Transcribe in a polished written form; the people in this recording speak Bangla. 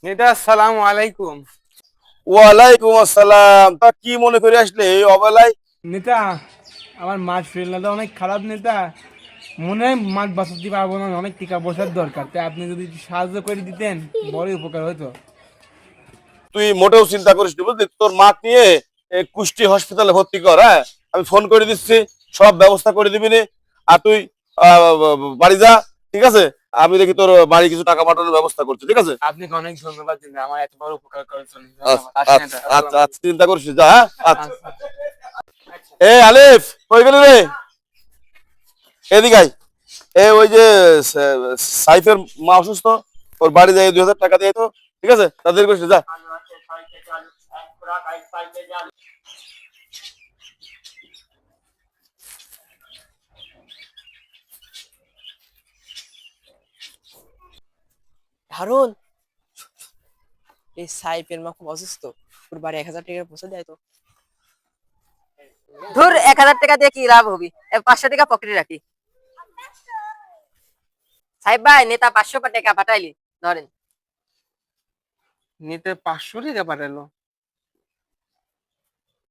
নেতা আসসালামু আলাইকুম। ওয়ালাইকুম আসসালাম। তা কি মনে করে আসলে এই অবেলায়? নেতা, আমার মাছ ফেলনাটা অনেক খারাপ নেতা। মনে হয় মাছ বাঁচাতে পারবো না, অনেক টাকা পয়সার দরকার, তাই আপনি যদি একটু সাহায্য করে দিতেন বড়ই উপকার হতো। তুই মোটেও চিন্তা করিস না, বুঝলি? তোর মাকে নিয়ে কুষ্টি হসপিটালে ভর্তি কর। হ্যাঁ, আমি ফোন করে দিচ্ছি, সব ব্যবস্থা করে দিবি নে। আর তুই বাড়ি যা, ঠিক আছে? আমি দেখি তোর বাড়ি কিছু টাকা পাঠানোর ব্যবস্থা করছি, ঠিক আছে? আপনাকে অনেক ধন্যবাদ দিন, আমার এত বড় উপকার করার জন্য আচ্ছা ধন্যবাদ। আসেন আচ্ছা নেতা, আচ্ছা আসসালামু আচ্ছা, আলাইকুম। চিন্তা করিস না, যা। হ্যাঁ, আচ্ছা। আচ্ছা। এ আলিফ, কই গেলি রে? এদিকে আয়। ওই যে সাইফের মা অসুস্থ, ওর বাড়ি যাই 2,000 টাকা দিয়ে তো, ঠিক আছে? তাদের করিস না, যা। হারুন, এই সাইফের মা খুব অসুস্থ। ওর বাড়ি 1,000 টাকা পৌঁছে দেয় তো। ধুর, 1,000 টাকা দিয়ে কি লাভ হবি? 500 টাকা পকেটে রাখি। সাইফ ভাই, নেতা 500 টাকা পাঠাইলি, ধরেন। নেতা 500 টাকা পাঠালো?